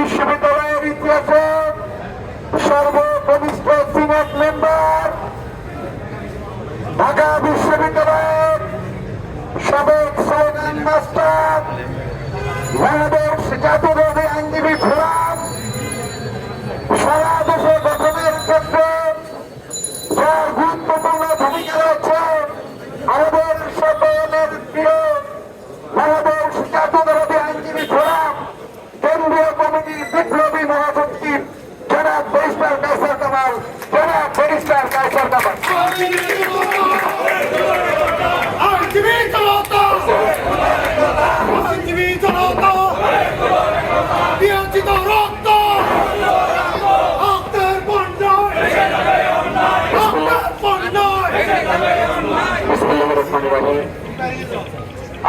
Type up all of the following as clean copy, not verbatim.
বিশ্ববিদ্যালয়ের ইতিহাসে সর্বকনিষ্ঠ senate member, Dhaka বিশ্ববিদ্যালয়ের সাবেক স্লোগান মাস্টার, বাংলাদেশ জাতীয়তাবাদী আইনজীবী ফোরাম সারা দেশে গঠনের ক্ষেত্রে যার গুরুত্বপূর্ণ ভূমিকা রয়েছে, আমাদের সকলের প্রিয় বাংলাদেশ জাতীয়তাবাদী আইনজীবী ফোরাম কেন্দ্রীয় কমিটির বিপ্লবী মহাসচিব জনাব ব্যারিস্টার কায়সার কামাল, জনাব ব্যারিস্টার কায়সার কামাল।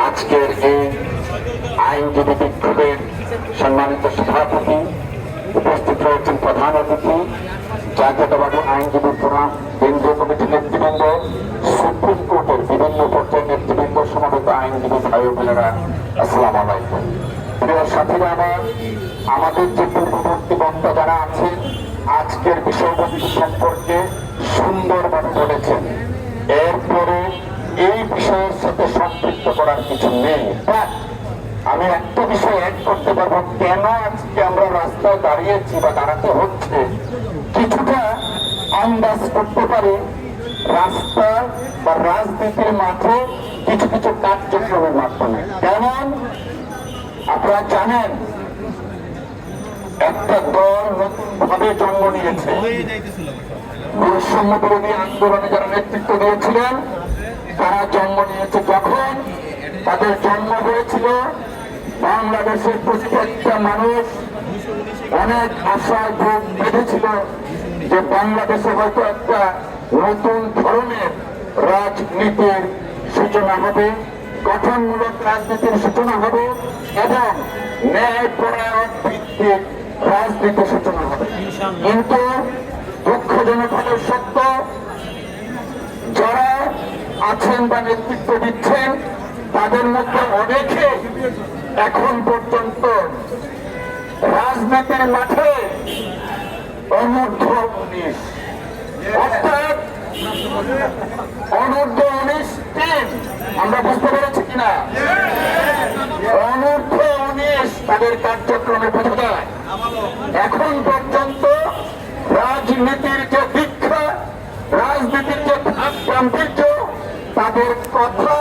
আজকের এই আইনজীবী বিক্ষোভের সম্মানিত সভাপতি, উপস্থিত রয়েছেন প্রধান অতিথি, জাতীয়তাবাদী আইনজীবী ফোরাম কেন্দ্রীয় কমিটির নেতৃবৃন্দ, সুপ্রিম কোর্টের বিভিন্ন পর্যায়ের নেতৃবৃন্দ, সমাবেত আইনজীবী ভাই বোনেরা, আসসালামু আলাইকুম। প্রিয় সাথীরা আমার, আমাদের যে পূর্ববর্তী বক্তা যারা আছেন আজকের বিষয়বস্তু সম্পর্কে সুন্দরভাবে বলেছেন, এরপরে এই বিষয়ের সাথে সম্পৃক্ত করার কিছু নেই। আমি একটা বিষয় অ্যাড করতে পারবো, কেন আজকে আমরা রাস্তায় দাঁড়িয়েছি বা দাঁড়াতে হচ্ছে, কিছুটা আন্দাজ করতে পারি রাস্তা বা রাজনীতির মাঠে কিছু কিছু কার্যক্রমের মাধ্যমে। যেমন আপনারা জানেন, একটা দল নতুন ভাবে জন্ম নিয়েছে, বৈষম্য বিরোধী আন্দোলনে যারা নেতৃত্ব দিয়েছিলেন তারা জন্ম নিয়েছে। যখন তাদের জন্ম হয়েছিল, বাংলাদেশের প্রত্যেকটা মানুষ অনেক আশায় বুক বেঁধেছিল যে বাংলাদেশে হয়তো একটা নতুন ধরনের রাজনীতির সূচনা হবে, গঠনমূলক রাজনীতির সূচনা হবে এবং ন্যায়পরায়ণ ভিত্তিক রাজনীতির সূচনা হবে। কিন্তু দুঃখজনকভাবে সত্য, যারা আছেন বা নেতৃত্ব দিচ্ছেন তাদের মধ্যে অনেকে এখন পর্যন্ত রাজনীতির মাঠে অনূর্ধ্ব-19 অর্থাৎ অনূর্ধ্ব-19 টিম, আমরা বুঝতে পেরেছি কিনা, অনূর্ধ্ব-19 তাদের কার্যক্রমে বোঝা যায়। এখন পর্যন্ত রাজনীতির যে দীক্ষা, রাজনীতির যে গাম্ভীর্য তাদের কথা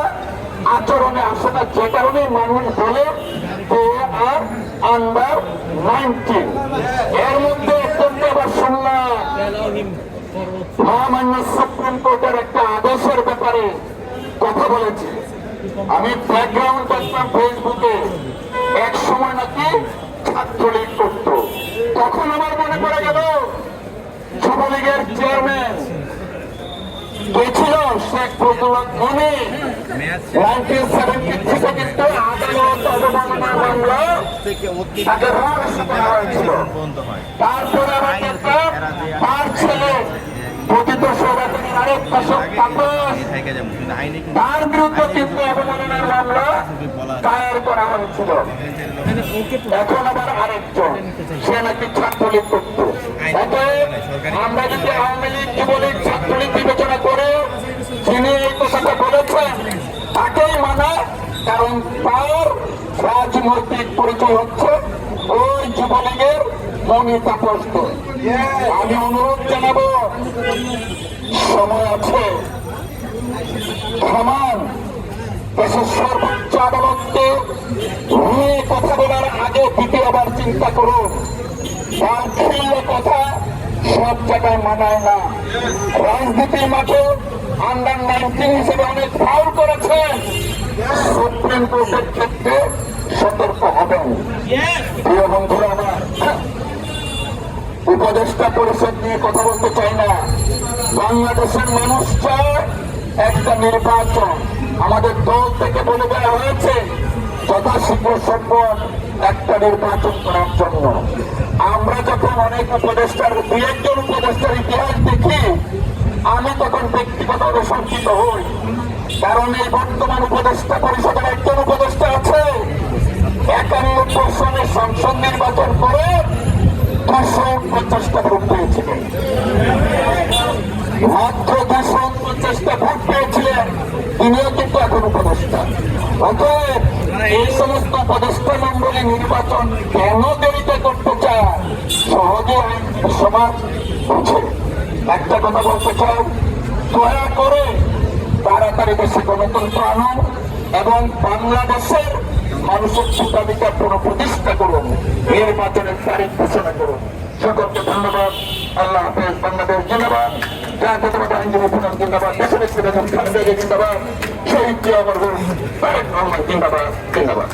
আচরণে আসে না, যে কারণে মানুষ বলে আর আন্ডার 19। এর মধ্যে আবার শুনলাম মহামান্য সুপ্রিম কোর্টের একটা আদেশের ব্যাপারে কথা বলেছে। আমি ব্যাকগ্রাউন্ড দেখলাম ফেসবুকে, এক সময় নাকি ছাত্রলীগ করত, তখন আমার মনে পড়ে গেল যুবলীগের চেয়ারম্যান গেছিল শেখ ফজলুল মনি 1970 থেকে, কিন্তু আদালত অবমাননার মামলা তাকে হয়েছিল। তারপরে আবার তার ছেলে পতিত সৌভাগ্যের আরেকটা তার বিরুদ্ধে কিন্তু অবমাননার মামলা দায়ের করা হয়েছিল। এখন আবার আরেকজন, সে নাকি ছাত্রলীগ করত। আমরা যদি আওয়ামী লীগ, যুবলীগ, ছাত্রলীগ বিবেচনা করে যিনি এই কথাটা বলেছেন তাকেই মানা, কারণ তার রাজনৈতিক পরিচয় হচ্ছে ওই যুবলীগের মনি তাপস। আমি অনুরোধ জানাবো, সময় আছে, থামান, দেশের সর্বোচ্চ আদালতকে নিয়ে কথা বলার আগে দ্বিতীয়বার চিন্তা করুন। কথা সব জায়গায় মানায় না। রাজনীতির মাঠে আন্ডার 19 হিসেবে অনেক ফাউল করেছেন, সুপ্রিম কোর্টের ক্ষেত্রে সতর্ক হবেন। প্রিয় বন্ধুরা আমার, উপদেষ্টা পরিষদ নিয়ে কথা বলতে চাই না। বাংলাদেশের মানুষ চায় একটা নির্বাচন। আমাদের দল থেকে বলে দেওয়া হয়েছে যথাশীঘ্র সম্ভব একটা নির্বাচন করার জন্য। আমরা যখন অনেক উপদেষ্টার, দু একজন উপদেষ্টার ইতিহাস দেখি, আমি তখন ব্যক্তিগতভাবে শঙ্কিত হই। কারণ এই বর্তমান উপদেষ্টা পরিষদের একজন উপদেষ্টা আছে 91 সালে সংসদ নির্বাচন করে 250টা ভোট পেয়েছিলেন, মাত্র 250টা ভোট পেয়েছিলেন। তিনিও কিন্তু এখন উপদেষ্টা। অতএব এই সমস্ত উপদেষ্টা মন্ডলী নির্বাচন কেন দেরিতে করতে চায় সহজে সমাজ বুঝে। একটা কথা বলতে চাই, দয়া করে তাড়াতাড়ি দেশে গণতন্ত্র আনুন এবং বাংলাদেশের মানুষের ভোটাধিকার পুনঃপ্রতিষ্ঠা করুন, নির্বাচনের তারিখ ঘোষণা করুন। সকলকে ধন্যবাদ। আল্লাহ হাফেজ। বাংলাদেশ জিন্দাবাদ। জাতীয়তাবাদী আইনজীবী ফোরাম জিন্দাবাদ। দেশের জিন্দাবাদ। শহীদ জিয়া মরহুম তারেক রহমান জিন্দাবাদ।